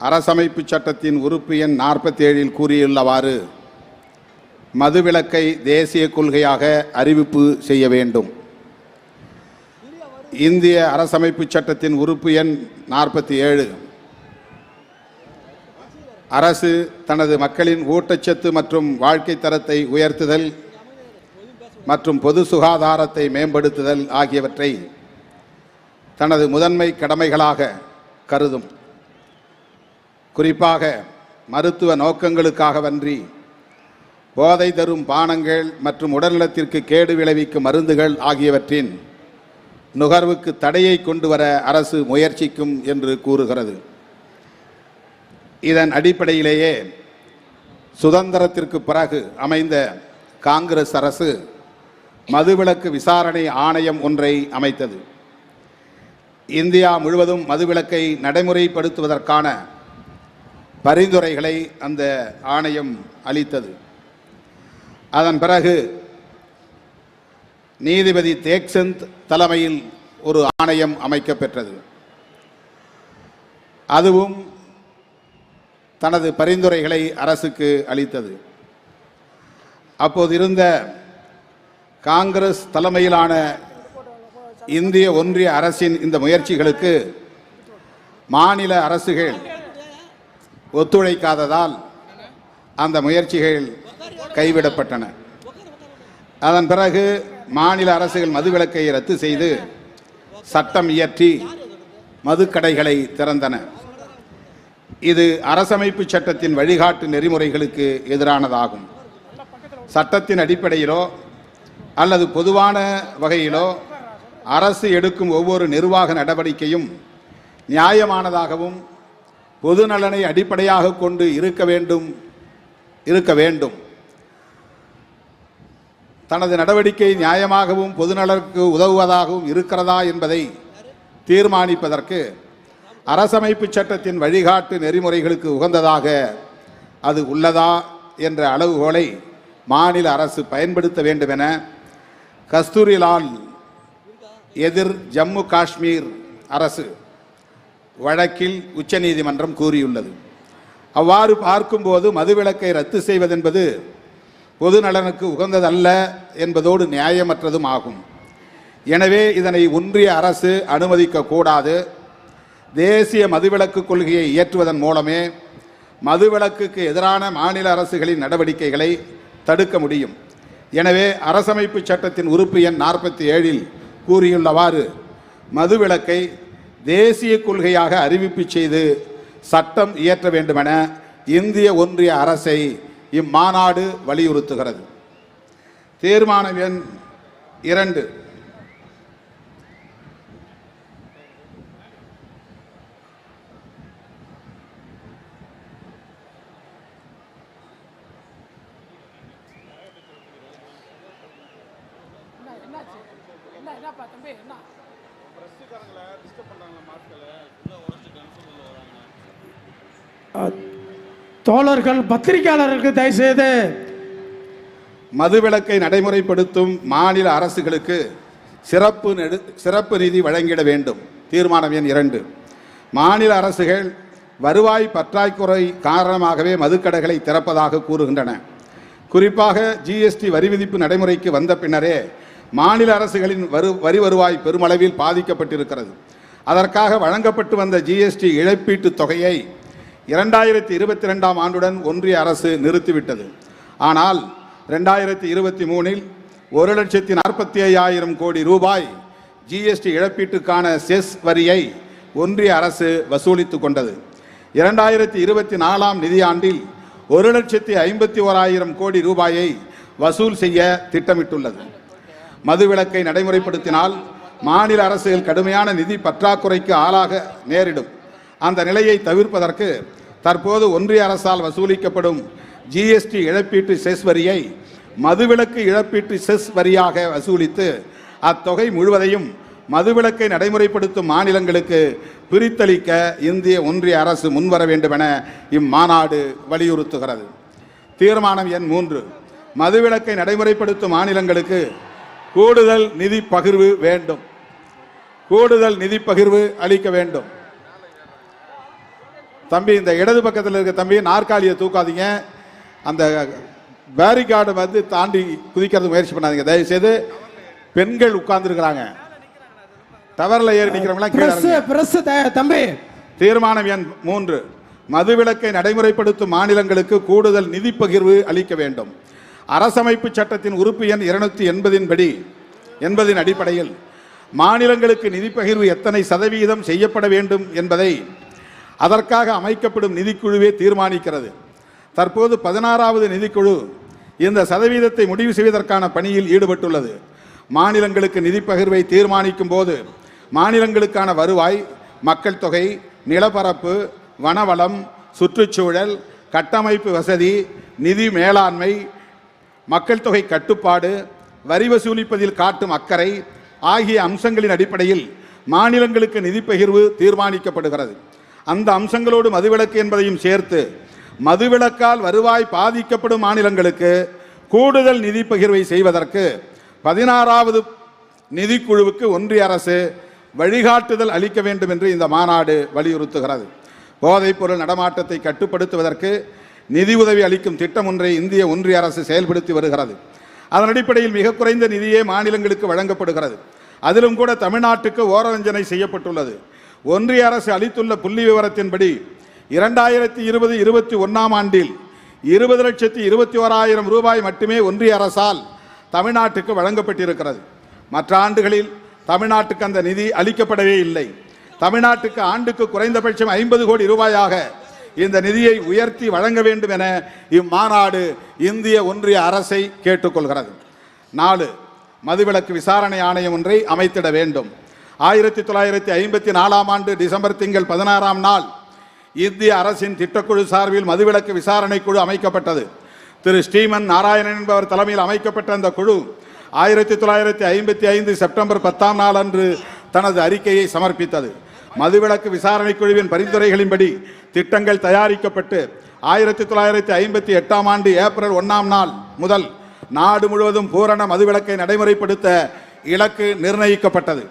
அரசமைப்பு சட்டத்தின் உறுப்பு எண் 47 கூறியுள்ளவாறு மதுவிலக்கை தேசிய கொள்கையாக அறிவிப்பு செய்ய வேண்டும். இந்திய அரசமைப்பு சட்டத்தின் உறுப்பு எண் 47 அரசு தனது மக்களின் ஊட்டச்சத்து மற்றும் வாழ்க்கை தரத்தை உயர்த்துதல் மற்றும் பொது சுகாதாரத்தை மேம்படுத்துதல் ஆகியவற்றை தனது முதன்மை கடமைகளாக கருதும். குறிப்பாக மருத்துவ நோக்கங்களுக்காகவன்றி போதை தரும் பானங்கள் மற்றும் உடல்நலத்திற்கு கேடு விளைவிக்கும் மருந்துகள் ஆகியவற்றின் நுகர்வுக்கு தடையை கொண்டு வர அரசு முயற்சிக்கும் என்று கூறுகிறது. இதன் அடிப்படையிலேயே சுதந்திரத்திற்கு பிறகு அமைந்த காங்கிரஸ் அரசு மதுவிலக்கு விசாரணை ஆணையம் ஒன்றை அமைத்தது. இந்தியா முழுவதும் மதுவிலக்கை நடைமுறைப்படுத்துவதற்கான பரிந்துரைகளை அந்த ஆணையம் அளித்தது. அதன் பிறகு நீதிபதி தேக்சந்த் தலைமையில் ஒரு ஆணையம் அமைக்கப்பெற்றது. அதுவும் தனது பரிந்துரைகளை அரசுக்கு அளித்தது. அப்போது இருந்த காங்கிரஸ் தலைமையிலான இந்திய ஒன்றிய அரசின் இந்த முயற்சிகளுக்கு மாநில அரசுகள் ஒத்துழைக்காததால் அந்த முயற்சிகள் கைவிடப்பட்டன. அதன் பிறகு மாநில அரசுகள் மதுவிலக்கை ரத்து செய்து சட்டம் இயற்றி மதுக்கடைகளை திறந்தன. இது அரசமைப்பு சட்டத்தின் வழிகாட்டு நெறிமுறைகளுக்கு எதிரானதாகும். சட்டத்தின் அடிப்படையிலோ அல்லது பொதுவான வகையிலோ அரசு எடுக்கும் ஒவ்வொரு நிர்வாக நடவடிக்கையும் நியாயமானதாகவும் பொது நலனை அடிப்படையாக கொண்டு இருக்க வேண்டும். தனது நடவடிக்கை நியாயமாகவும் பொதுநலனுக்கு உதவுவதாகவும் இருக்கிறதா என்பதை தீர்மானிப்பதற்கு அரசமைப்பு சட்டத்தின் வழிகாட்டு நெறிமுறைகளுக்கு உகந்ததாக அது உள்ளதா என்ற அளவுகோலை மாநில அரசு பயன்படுத்த வேண்டும் என கஸ்தூரிலால் எதிர் ஜம்மு காஷ்மீர் அரசு வழக்கில் உச்சநீதிமன்றம் கூறியுள்ளது. அவ்வாறு பார்க்கும்போது மதுவிலக்கை ரத்து செய்வதென்பது பொது நலனுக்கு உகந்ததல்ல என்பதோடு நியாயமற்றதும் ஆகும். எனவே இதனை ஒன்றிய அரசு அனுமதிக்க கூடாது. தேசிய மதுவிலக்கு கொள்கையை இயற்றுவதன் மூலமே மதுவிலக்குக்கு எதிரான மாநில அரசுகளின் நடவடிக்கைகளை தடுக்க முடியும். எனவே அரசமைப்பு சட்டத்தின் உறுப்பு எண் 47 கூறியுள்ளவாறு மதுவிலக்கை தேசிய கொள்கையாக அறிவிப்பு செய்து சட்டம் இயற்ற வேண்டுமென இந்திய ஒன்றிய அரசை இம்மாநாடு வலியுறுத்துகிறது. தீர்மானம் எண் 2 தோழர்கள் பத்திரிகையாளர்களுக்கு தயவுசெய்து மதுவிலக்கை நடைமுறைப்படுத்தும் மாநில அரசுகளுக்கு சிறப்பு நிதி வழங்கிட வேண்டும். தீர்மானம் எண் 2 மாநில அரசுகள் வருவாய் பற்றாக்குறை காரணமாகவே மதுக்கடைகளை திறப்பதாக கூறுகின்றன. குறிப்பாக ஜிஎஸ்டி வரி விதிப்பு நடைமுறைக்கு வந்த பின்னரே மாநில அரசுகளின் வரி வருவாய் பெருமளவில் பாதிக்கப்பட்டிருக்கிறது. அதற்காக வழங்கப்பட்டு வந்த ஜிஎஸ்டி இழப்பீட்டு தொகையை 2022ஆம் ஆண்டுடன் ஒன்றிய அரசு நிறுத்திவிட்டது. ஆனால் 2023இல் 1,45,000 கோடி ரூபாய் ஜிஎஸ்டி இழப்பீட்டுக்கான செஸ் வரியை ஒன்றிய அரசு வசூலித்து கொண்டது. 2024ஆம் நிதியாண்டில் 1,51,000 கோடி ரூபாயை வசூல் செய்ய திட்டமிட்டுள்ளது. மதுவிலக்கை நடைமுறைப்படுத்தினால் மாநில அரசுகள் கடுமையான நிதி பற்றாக்குறைக்கு ஆளாக நேரிடும். அந்த நிலையை தவிர்ப்பதற்கு தற்போது ஒன்றிய அரசால் வசூலிக்கப்படும் ஜிஎஸ்டி இழப்பீட்டு செஸ் வரியை மதுவிலக்கு இழப்பீட்டு செஸ் வரியாக வசூலித்து அத்தொகை முழுவதையும் மதுவிலக்கை நடைமுறைப்படுத்தும் மாநிலங்களுக்கு பிரித்தளிக்க இந்திய ஒன்றிய அரசு முன்வர வேண்டும் என இம்மாநாடு வலியுறுத்துகிறது. தீர்மானம் எண் 3 மதுவிலக்கை நடைமுறைப்படுத்தும் மாநிலங்களுக்கு கூடுதல் நிதி பகிர்வு அளிக்க வேண்டும். தம்பி இந்த இடது பக்கத்தில் இருக்க தம்பி நாற்காலியை தூக்காதீங்க. அந்த பேரிகார்டு வந்து தாண்டி குதிக்கிறது முயற்சி பண்ணாதீங்க தயவுசெய்து. பெண்கள் உட்கார்ந்துருக்கிறாங்க, டவர்ல ஏறி நிற்கிறவங்களாம். தம்பி தீர்மானம் எண் 3, மதுவிலக்கை நடைமுறைப்படுத்தும் மாநிலங்களுக்கு கூடுதல் நிதி பகிர்வு அளிக்க வேண்டும். அரசமைப்பு சட்டத்தின் உறுப்பு எண் 280 அடிப்படையில் மாநிலங்களுக்கு நிதி பகிர்வு எத்தனை சதவீதம் செய்யப்பட வேண்டும் என்பதை அதற்காக அமைக்கப்படும் நிதிக்குழுவே தீர்மானிக்கிறது. தற்போது 16வது நிதிக்குழு இந்த சதவீதத்தை முடிவு செய்வதற்கான பணியில் ஈடுபட்டுள்ளது. மாநிலங்களுக்கு நிதி பகிர்வை தீர்மானிக்கும் போது மாநிலங்களுக்கான வருவாய், மக்கள் தொகை, நிலப்பரப்பு, வனவளம், சுற்றுச்சூழல், கட்டமைப்பு வசதி, நிதி மேலாண்மை, மக்கள் தொகை கட்டுப்பாடு, வரி வசூலிப்பதில் காட்டும் அக்கறை ஆகிய அம்சங்களின் அடிப்படையில் மாநிலங்களுக்கு நிதி பகிர்வு தீர்மானிக்கப்படுகிறது. அந்த அம்சங்களோடு மதுவிலக்கு என்பதையும் சேர்த்து மதுவிலக்கால் வருவாய் பாதிக்கப்படும் மாநிலங்களுக்கு கூடுதல் நிதி பகிர்வை செய்வதற்கு 16வது நிதிக்குழுவுக்கு ஒன்றிய அரசு வழிகாட்டுதல் அளிக்க வேண்டும் என்று இந்த மாநாடு வலியுறுத்துகிறது. போதைப்பொருள் நடமாட்டத்தை கட்டுப்படுத்துவதற்கு நிதி உதவி அளிக்கும் திட்டம் ஒன்றை இந்திய ஒன்றிய அரசு செயல்படுத்தி வருகிறது. அதன் அடிப்படையில் மிக குறைந்த நிதியே மாநிலங்களுக்கு வழங்கப்படுகிறது. அதிலும் கூட தமிழ்நாட்டுக்கு ஓரவஞ்சனை செய்யப்பட்டுள்ளது. ஒன்றிய அரசு அளித்துள்ள புள்ளி விவரத்தின்படி 2020-21 ஆண்டில் 20,21,000 ரூபாய் மட்டுமே ஒன்றிய அரசால் தமிழ்நாட்டுக்கு வழங்கப்பட்டிருக்கிறது. மற்ற ஆண்டுகளில் தமிழ்நாட்டுக்கு அந்த நிதி அளிக்கப்படவே இல்லை. தமிழ்நாட்டுக்கு ஆண்டுக்கு குறைந்தபட்சம் 50 கோடி ரூபாயாக இந்த நிதியை உயர்த்தி வழங்க வேண்டும் என இம்மாநாடு இந்திய ஒன்றிய அரசை கேட்டுக்கொள்கிறது. 4, மதுவிலக்கு விசாரணை ஆணையம் ஒன்றை அமைத்திட வேண்டும். 1954 ஆண்டு டிசம்பர் திங்கள் 16ஆம் நாள் இந்திய அரசின் திட்டக்குழு சார்பில் மதுவிலக்கு விசாரணை குழு அமைக்கப்பட்டது. திரு ஸ்ரீமன் நாராயணன் என்பவர் தலைமையில் அமைக்கப்பட்ட அந்த குழு 1955 செப்டம்பர் 10ஆம் நாள் அன்று தனது அறிக்கையை சமர்ப்பித்தது. மதுவிலக்கு விசாரணை குழுவின் பரிந்துரைகளின்படி திட்டங்கள் தயாரிக்கப்பட்டு 1958ஆம் ஆண்டு ஏப்ரல் 1ஆம் நாள் முதல் நாடு முழுவதும் பூரண மதுவிலக்கை நடைமுறைப்படுத்த இலக்கு நிர்ணயிக்கப்பட்டது.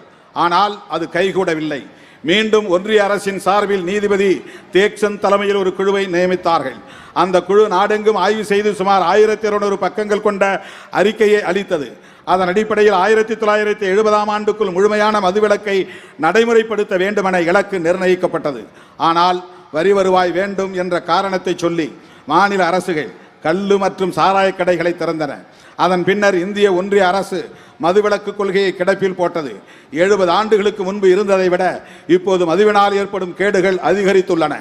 ஆனால் அது கைகூடவில்லை. மீண்டும் ஒன்றிய அரசின் சார்பில் நீதிபதி தேக்சன் தலைமையில் ஒரு குழுவை நியமித்தார்கள். அந்த குழு நாடெங்கும் ஆய்வு செய்து சுமார் 1200 பக்கங்கள் கொண்ட அறிக்கையை அளித்தது. அதன் அடிப்படையில் 1970ஆம் ஆண்டுக்குள் முழுமையான மதுவிலக்கை நடைமுறைப்படுத்த வேண்டுமென இலக்கு நிர்ணயிக்கப்பட்டது. ஆனால் வரி வருவாய் வேண்டும் என்ற காரணத்தை சொல்லி மாநில அரசுகள் கள்ளு மற்றும் சாராய கடைகளை திறந்தன. அதன் பின்னர் இந்திய ஒன்றிய அரசு மதுவிலக்கு கொள்கையை கிடப்பில் போட்டது. 70 ஆண்டுகளுக்கு முன்பு இருந்ததை விட இப்போது மதுவினால் ஏற்படும் கேடுகள் அதிகரித்துள்ளன.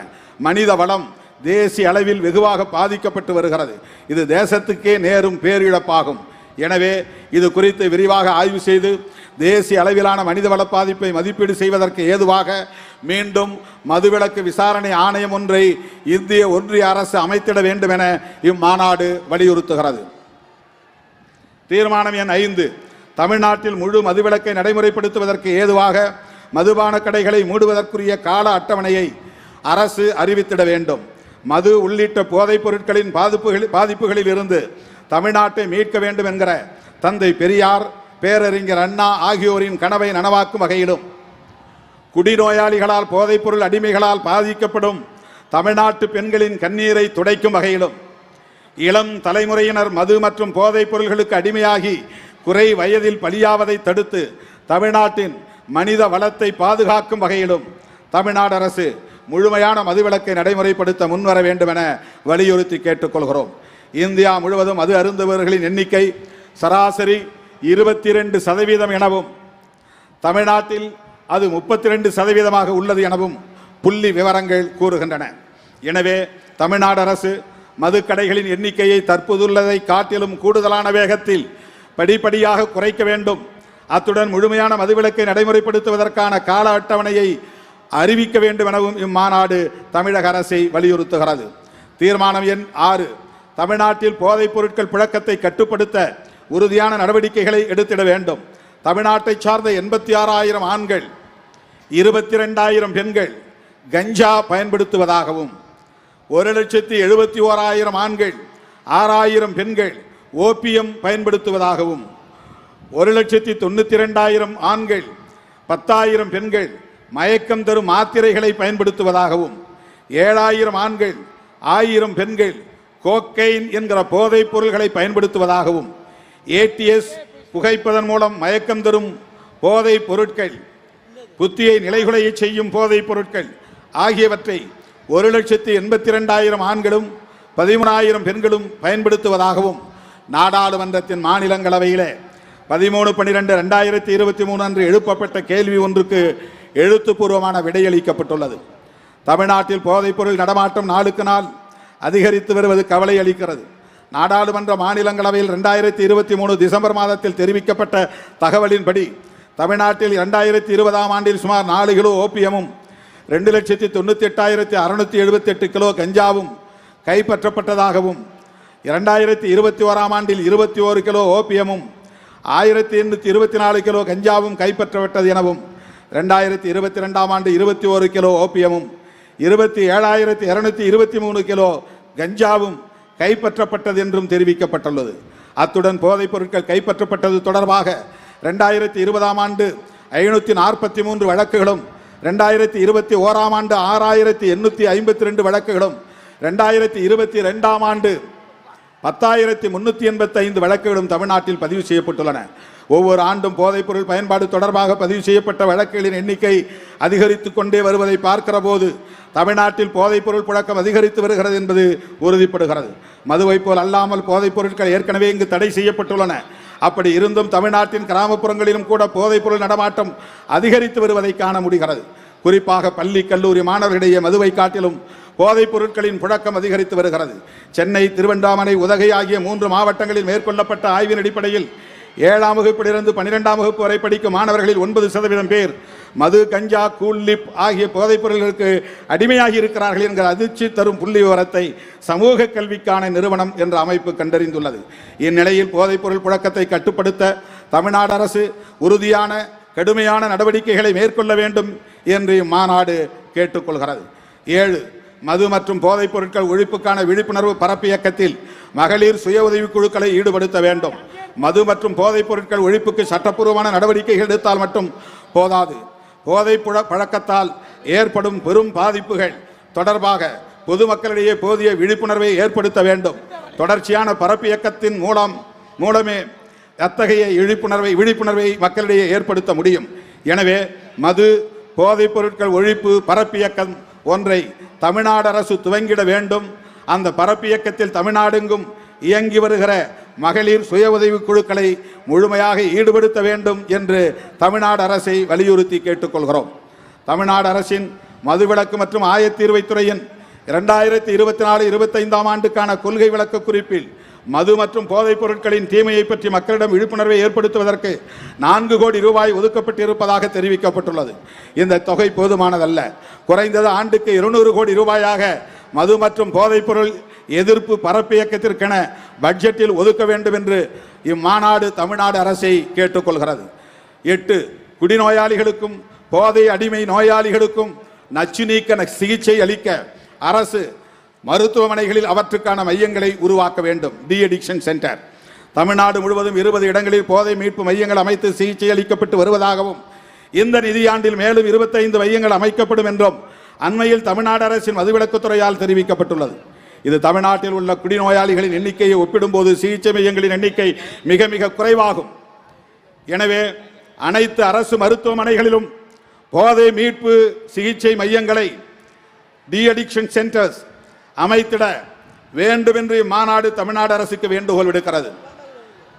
மனித வளம் தேசிய அளவில் வெகுவாக பாதிக்கப்பட்டு வருகிறது. இது தேசத்துக்கே நேரும் பேரிழப்பாகும். எனவே இது குறித்து விரிவாக ஆய்வு செய்து தேசிய அளவிலான மனிதவள பாதிப்பை மதிப்பீடு செய்வதற்கு ஏதுவாக மீண்டும் மதுவிலக்கு விசாரணை ஆணையம் ஒன்றை இந்திய ஒன்றிய அரசு அமைத்திட வேண்டும் என இம்மாநாடு வலியுறுத்துகிறது. தீர்மானம் எண் 5, தமிழ்நாட்டில் முழு மதுவிலக்கை நடைமுறைப்படுத்துவதற்கு ஏதுவாக மதுபான கடைகளை மூடுவதற்குரிய கால அட்டவணையை அரசு அறிவித்திட வேண்டும். மது உள்ளிட்ட போதைப் பொருட்களின் பாதிப்புகளில் இருந்து தமிழ்நாட்டை மீட்க வேண்டும் என்கிற தந்தை பெரியார், பேரறிஞர் அண்ணா ஆகியோரின் கனவை நனவாக்கும் வகையிலும் குடிநோயாளிகளால் போதைப்பொருள் அடிமைகளால் பாதிக்கப்படும் தமிழ்நாட்டு பெண்களின் கண்ணீரை துடைக்கும் வகையிலும் இளம் தலைமுறையினர் மது மற்றும் போதைப் பொருள்களுக்கு அடிமையாகி குறை வயதில் பலியாவதை தடுத்து தமிழ்நாட்டின் மனித வளத்தை பாதுகாக்கும் வகையிலும் தமிழ்நாடு அரசு முழுமையான மதுவிலக்கை நடைமுறைப்படுத்த முன்வர வேண்டும் என வலியுறுத்தி கேட்டுக்கொள்கிறோம். இந்தியா முழுவதும் மது அருந்துபவர்களின் எண்ணிக்கை சராசரி 22% எனவும் தமிழ்நாட்டில் அது 32% உள்ளது எனவும் புள்ளி விவரங்கள் கூறுகின்றன. எனவே தமிழ்நாடு அரசு மதுக்கடைகளின் எண்ணிக்கையை தற்போதுள்ளதை காட்டிலும் கூடுதலான வேகத்தில் படிப்படியாக குறைக்க வேண்டும். அத்துடன் முழுமையான மதுவிலக்கை நடைமுறைப்படுத்துவதற்கான கால அட்டவணையை அறிவிக்க வேண்டும் எனவும் இம்மாநாடு தமிழக அரசை வலியுறுத்துகிறது. தீர்மானம் எண் 6, தமிழ்நாட்டில் போதைப் பொருட்கள் புழக்கத்தை கட்டுப்படுத்த உறுதியான நடவடிக்கைகளை எடுத்திட வேண்டும். தமிழ்நாட்டை சார்ந்த 86,000 ஆண்கள் 22,000 பெண்கள் கஞ்சா பயன்படுத்துவதாகவும் 1,71,000 ஆண்கள் 6,000 பெண்கள் ஓபியம் பயன்படுத்துவதாகவும் 1,92,000 ஆண்கள் 10,000 பெண்கள் மயக்கம் தரும் மாத்திரைகளை பயன்படுத்துவதாகவும் 7000 ஆண்கள் 1000 பெண்கள் கோக்கைன் என்கிற போதைப் பொருள்களை பயன்படுத்துவதாகவும் ஏடிஎஸ் புகைப்பதன் மூலம் மயக்கம் தரும் போதைப் பொருட்கள், புத்தியை நிலைகுலைய செய்யும் போதைப் பொருட்கள் ஆகியவற்றை 1,82,000 ஆண்களும் 13,000 பெண்களும் பயன்படுத்துவதாகவும் நாடாளுமன்றத்தின் மாநிலங்களவையில் 13/12/2023 அன்று எழுப்பப்பட்ட கேள்வி ஒன்றுக்கு எழுத்துப்பூர்வமான விடையளிக்கப்பட்டுள்ளது. தமிழ்நாட்டில் போதைப்பொருள் நடமாட்டம் நாளுக்கு நாள் அதிகரித்து வருவது கவலை அளிக்கிறது. நாடாளுமன்ற மாநிலங்களவையில் 2023 டிசம்பர் மாதத்தில் தெரிவிக்கப்பட்ட தகவலின்படி தமிழ்நாட்டில் 2020ஆம் ஆண்டில் சுமார் 4 கிலோ ஓபியமும் 2,98,678 கிலோ கஞ்சாவும் கைப்பற்றப்பட்டதாகவும் 2021ஆம் ஆண்டில் 21 கிலோ ஓபியமும் 1,824 கிலோ கஞ்சாவும் கைப்பற்றப்பட்டது எனவும் 2022ஆம் ஆண்டு 21 கிலோ ஓபியமும் 27,223 கிலோ கஞ்சாவும் கைப்பற்றப்பட்டது என்றும் தெரிவிக்கப்பட்டுள்ளது. அத்துடன் போதைப் பொருட்கள் கைப்பற்றப்பட்டது தொடர்பாக 2020ஆம் ஆண்டு 543 வழக்குகளும் 2021ஆம் ஆண்டு 6,852 வழக்குகளும் 2022ஆம் ஆண்டு 10,385 வழக்குகளும் தமிழ்நாட்டில் பதிவு செய்யப்பட்டுள்ளன. ஒவ்வொரு ஆண்டும் போதைப்பொருள் பயன்பாடு தொடர்பாக பதிவு செய்யப்பட்ட வழக்குகளின் எண்ணிக்கை அதிகரித்து கொண்டே வருவதை பார்க்கிற போது தமிழ்நாட்டில் போதைப்பொருள் புழக்கம் அதிகரித்து வருகிறது என்பது உறுதிப்படுகிறது. மதுவை போல் அல்லாமல் போதைப் பொருட்கள் ஏற்கனவே இங்கு தடை செய்யப்பட்டுள்ளன. அப்படி இருந்தும் தமிழ்நாட்டின் கிராமப்புறங்களிலும் கூட போதைப்பொருள் நடமாட்டம் அதிகரித்து வருவதை காண முடிகிறது. குறிப்பாக பள்ளி கல்லூரி மாணவர்களிடையே மதுவை காட்டிலும் போதைப் பொருட்களின் புழக்கம் அதிகரித்து வருகிறது. சென்னை, திருவண்ணாமலை, உதகை ஆகிய 3 மாவட்டங்களில் மேற்கொள்ளப்பட்ட ஆய்வின் அடிப்படையில் 7ஆம் வகுப்பிலிருந்து 12ஆம் வகுப்பு வரை படிக்கும் மாணவர்களில் 9% பேர் மது, கஞ்சா, கூல்லிப் ஆகிய போதைப் பொருட்களுக்கு அடிமையாகி இருக்கிறார்கள் என்கிற அதிர்ச்சி தரும் புள்ளி விவரத்தை சமூக கல்விக்கான நிறுவனம் என்ற அமைப்பு கண்டறிந்துள்ளது. இந்நிலையில் போதைப் பொருள் புழக்கத்தை கட்டுப்படுத்த தமிழ்நாடு அரசு உறுதியான கடுமையான நடவடிக்கைகளை மேற்கொள்ள வேண்டும் என்று இம்மாநாடு கேட்டுக்கொள்கிறது. 7. மது மற்றும் போதைப் பொருட்கள் ஒழிப்புக்கான விழிப்புணர்வு பரப்பு இயக்கத்தில் மகளிர் சுய உதவி குழுக்களை ஈடுபடுத்த வேண்டும். மது மற்றும் போதைப் பொருட்கள் ஒழிப்புக்கு சட்டப்பூர்வமான நடவடிக்கைகள் எடுத்தால் மட்டும் போதாது. போதைப் பழக்கத்தால் ஏற்படும் பெரும் பாதிப்புகள் தொடர்பாக பொதுமக்களிடையே போதிய விழிப்புணர்வை ஏற்படுத்த வேண்டும். தொடர்ச்சியான பரப்பு இயக்கத்தின் மூலமே அத்தகைய விழிப்புணர்வை மக்களிடையே ஏற்படுத்த முடியும். எனவே மது போதைப் பொருட்கள் ஒழிப்பு பரப்பு இயக்கம் ஒன்றை தமிழ்நாடு அரசு துவங்கிட வேண்டும். அந்த பரப்பு இயக்கத்தில் தமிழ்நாடெங்கும் இயங்கி வருகிற மகளிர் சுய உதவி குழுக்களை முழுமையாக ஈடுபடுத்த வேண்டும் என்று தமிழ்நாடு அரசை வலியுறுத்தி கேட்டுக்கொள்கிறோம். தமிழ்நாடு அரசின் மதுவிலக்கு மற்றும் ஆயத்தீர்வைத்துறையின் 2024-25ஆம் ஆண்டுக்கான கொள்கை விளக்க குறிப்பில் மது மற்றும் போதைப் பொருட்களின் தீமையை பற்றி மக்களிடம் விழிப்புணர்வை ஏற்படுத்துவதற்கு 4 கோடி ரூபாய் ஒதுக்கப்பட்டிருப்பதாக தெரிவிக்கப்பட்டுள்ளது. இந்த தொகை போதுமானதல்ல. குறைந்தது ஆண்டுக்கு 200 கோடி ரூபாயாக மது மற்றும் போதைப் பொருள் எதிர்ப்பு பரப்பு இயக்கத்திற்கென பட்ஜெட்டில் ஒதுக்க வேண்டும் என்று இம்மாநாடு தமிழ்நாடு அரசை கேட்டுக்கொள்கிறது. 8. குடிநோயாளிகளுக்கும் போதை அடிமை நோயாளிகளுக்கும் நச்சு நீக்க சிகிச்சை அளிக்க அரசு மருத்துவமனைகளில் அவற்றுக்கான மையங்களை உருவாக்க வேண்டும். De addiction centre. தமிழ்நாடு முழுவதும் 20 இடங்களில் போதை மீட்பு மையங்கள் அமைத்து சிகிச்சை அளிக்கப்பட்டு வருவதாகவும் இந்த நிதியாண்டில் மேலும் 25 மையங்கள் அமைக்கப்படும் என்றும் அண்மையில் தமிழ்நாடு அரசின் மதுவிலக்குத்துறையால் தெரிவிக்கப்பட்டுள்ளது. இது தமிழ்நாட்டில் உள்ள குடிநோயாளிகளின் எண்ணிக்கையை ஒப்பிடும்போது சிகிச்சை மையங்களின் எண்ணிக்கை மிக மிக குறைவாகும். எனவே அனைத்து அரசு மருத்துவமனைகளிலும் போதை மீட்பு சிகிச்சை மையங்களை டி அடிக்ஷன் சென்டர்ஸ் அமைத்திட வேண்டும் என்று இம்மாநாடு தமிழ்நாடு அரசுக்கு வேண்டுகோள் விடுக்கிறது.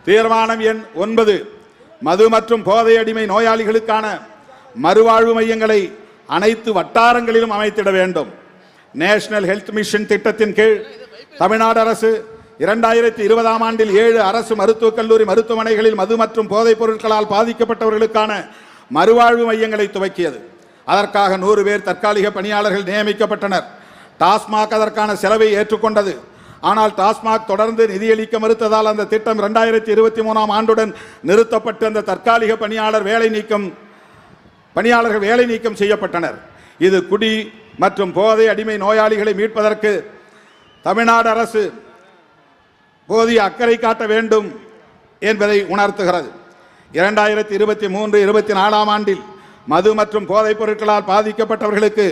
தீர்மானம் எண் 9. மது மற்றும் போதை அடிமை நோயாளிகளுக்கான மறுவாழ்வு மையங்களை அனைத்து வட்டாரங்களிலும் அமைத்திட வேண்டும். நேஷனல் ஹெல்த் மிஷன் திட்டத்தின் கீழ் தமிழ்நாடு அரசு 2020ஆம் ஆண்டில் 7 அரசு மருத்துவக் கல்லூரி மருத்துவமனைகளில் மது மற்றும் போதைப் பொருட்களால் பாதிக்கப்பட்டவர்களுக்கான மறுவாழ்வு மையங்களை துவக்கியது. அதற்காக 100 பேர் தற்காலிக பணியாளர்கள் நியமிக்கப்பட்டனர். டாஸ்மாக் அதற்கான செலவை ஏற்றுக்கொண்டது. ஆனால் டாஸ்மாக் தொடர்ந்து நிதியளிக்க மறுத்ததால் அந்த திட்டம் 2023ஆம் ஆண்டுடன் நிறுத்தப்பட்டு அந்த தற்காலிக பணியாளர்கள் வேலை நீக்கம் செய்யப்பட்டனர். இது குடி மற்றும் போதை அடிமை நோயாளிகளை மீட்பதற்கு தமிழ்நாடு அரசு போதிய அக்கறை காட்ட வேண்டும் என்பதை உணர்த்துகிறது. 2023-24ஆம் ஆண்டில் மது மற்றும் போதைப் பொருட்களால் பாதிக்கப்பட்டவர்களுக்கு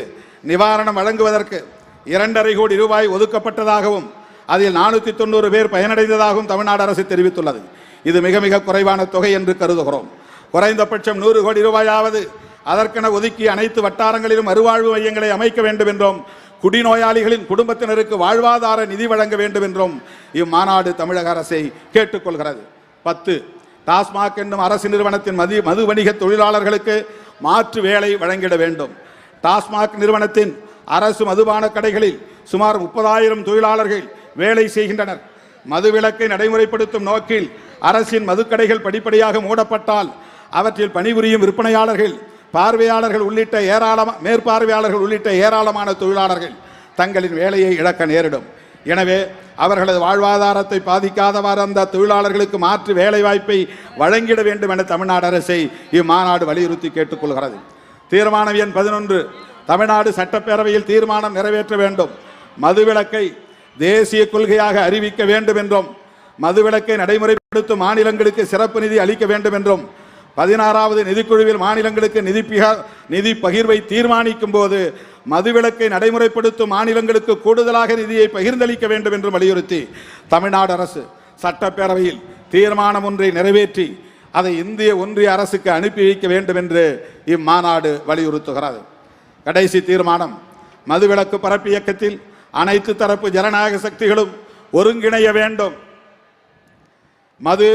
நிவாரணம் வழங்குவதற்கு 2.5 கோடி ரூபாய் ஒதுக்கப்பட்டதாகவும் அதில் 490 பேர் பயனடைந்ததாகவும் தமிழ்நாடு அரசு தெரிவித்துள்ளது. இது மிக மிக குறைவான தொகை என்று கருதுகிறோம். குறைந்தபட்சம் 100 கோடி ரூபாயாவது அதற்கென ஒதுக்கி அனைத்து வட்டாரங்களிலும் மறுவாழ்வு மையங்களை அமைக்க வேண்டும் என்றும் குடிநோயாளிகளின் குடும்பத்தினருக்கு வாழ்வாதார நிதி வழங்க வேண்டும் என்றும் இம்மாநாடு தமிழக அரசை கேட்டுக்கொள்கிறது. 10. டாஸ்மாக் என்னும் அரசு நிறுவனத்தின் மது வணிக தொழிலாளர்களுக்கு மாற்று வேலை வழங்கிட வேண்டும். டாஸ்மாக் நிறுவனத்தின் அரசு மதுபான கடைகளில் சுமார் 30,000 தொழிலாளர்கள் வேலை செய்கின்றனர். மதுவிலக்கை நடைமுறைப்படுத்தும் நோக்கில் அரசின் மதுக்கடைகள் படிப்படியாக மூடப்பட்டால் அவற்றில் பணிபுரியும் விற்பனையாளர்கள், பார்வையாளர்கள் உள்ளிட்ட மேற்பார்வையாளர்கள் உள்ளிட்ட ஏராளமான தொழிலாளர்கள் தங்களின் வேலையை இழக்க நேரிடும். எனவே அவர்களது வாழ்வாதாரத்தை பாதிக்காதவாறு அந்த தொழிலாளர்களுக்கு மாற்று வேலை வாய்ப்பை வழங்கிட வேண்டும் என தமிழ்நாடு அரசை இம்மாநாடு வலியுறுத்தி கேட்டுக்கொள்கிறது. தீர்மானம் எண் 11. தமிழ்நாடு சட்டப்பேரவையில் தீர்மானம் நிறைவேற்ற வேண்டும். மதுவிலக்கை தேசிய கொள்கையாக அறிவிக்க வேண்டும் என்றும் மதுவிலக்கை நடைமுறைப்படுத்தும் மாநிலங்களுக்கு சிறப்பு நிதி அளிக்க வேண்டும் என்றும் 16வது நிதிக்குழுவில் மாநிலங்களுக்கு நிதி பகிர்வை தீர்மானிக்கும் போது மதுவிலக்கை நடைமுறைப்படுத்தும் மாநிலங்களுக்கு கூடுதலாக நிதியை பகிர்ந்தளிக்க வேண்டும் என்று வலியுறுத்தி தமிழ்நாடு அரசு சட்டப்பேரவையில் தீர்மானம் ஒன்றை நிறைவேற்றி அதை இந்திய ஒன்றிய அரசுக்கு அனுப்பி வைக்க வேண்டும் என்று இம்மாநாடு வலியுறுத்துகிறது. கடைசி தீர்மானம், மதுவிலக்கு பரப்பு இயக்கத்தில் அனைத்து தரப்பு ஜனநாயக சக்திகளும் ஒருங்கிணைய வேண்டும். மது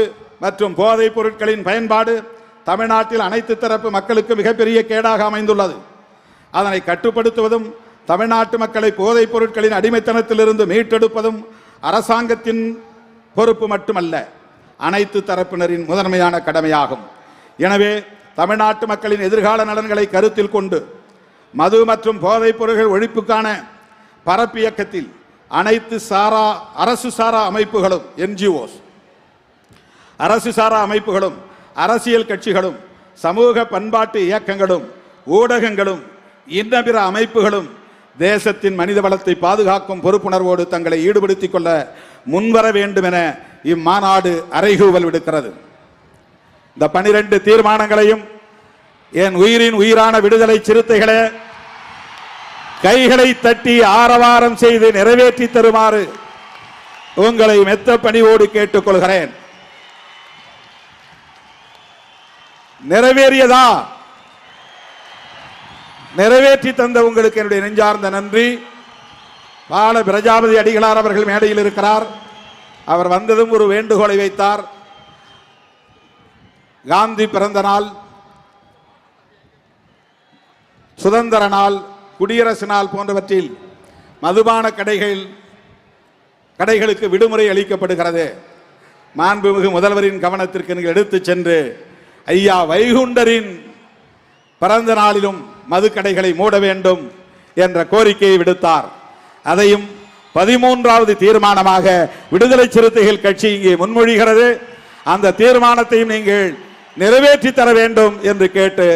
மற்றும் போதைப் பொருட்களின் பயன்பாடு தமிழ்நாட்டில் அனைத்து தரப்பு மக்களுக்கு மிகப்பெரிய கேடாக அமைந்துள்ளது. அதனை கட்டுப்படுத்துவதும் தமிழ்நாட்டு மக்களை போதைப் பொருட்களின் அடிமைத்தனத்திலிருந்து மீட்டெடுப்பதும் அரசாங்கத்தின் பொறுப்பு மட்டுமல்ல, அனைத்து தரப்பினரின் முதன்மையான கடமையாகும். எனவே தமிழ்நாட்டு மக்களின் எதிர்கால நலன்களை கருத்தில் கொண்டு மது மற்றும் போதைப் பொருட்கள் ஒழிப்புக்கான பரப்பு இயக்கத்தில் அனைத்து அரசு சாரா அமைப்புகளும், NGOs, அரசு சாரா அமைப்புகளும், அரசியல் கட்சிகளும், சமூக பண்பாட்டு இயக்கங்களும், ஊடகங்களும், இன்ன பிற அமைப்புகளும் தேசத்தின் மனித வளத்தை பாதுகாக்கும் பொறுப்புணர்வோடு தங்களை ஈடுபடுத்திக் கொள்ள முன்வர வேண்டும் என இம்மாநாடு அறைகூவல் விடுக்கிறது. இந்த 12 தீர்மானங்களையும் என் உயிரின் உயிரான விடுதலை சிறுத்தைகளே கைகளை தட்டி ஆரவாரம் செய்து நிறைவேற்றி தருமாறு உங்களை மெத்த பணிவோடு கேட்டுக்கொள்கிறேன். நிறைவேறியதா? நிறைவேற்றி தந்த உங்களுக்கு என்னுடைய நெஞ்சார்ந்த நன்றி. பால பிரஜாபதி அடிகளார் அவர்கள் மேடையில் இருக்கிறார். அவர் வந்ததும் ஒரு வேண்டுகோளை வைத்தார். காந்தி பிறந்த நாள், சுதந்திர நாள், குடியரசு நாள் போன்றவற்றில் மதுபான கடைகளுக்கு விடுமுறை அளிக்கப்படுகிறது. மாண்புமிகு முதல்வரின் கவனத்திற்கு நீங்கள் எடுத்துச் சென்று ஐயா வைகுண்டரின் பிறந்த நாளிலும் மதுக்கடைகளை மூட வேண்டும் என்ற கோரிக்கையை விடுத்தார். அதையும் 13வது தீர்மானமாக விடுதலை சிறுத்தைகள் கட்சி இங்கே முன்மொழிகிறது. அந்த தீர்மானத்தையும் நீங்கள் நிறைவேற்றி தர வேண்டும் என்று கேட்டு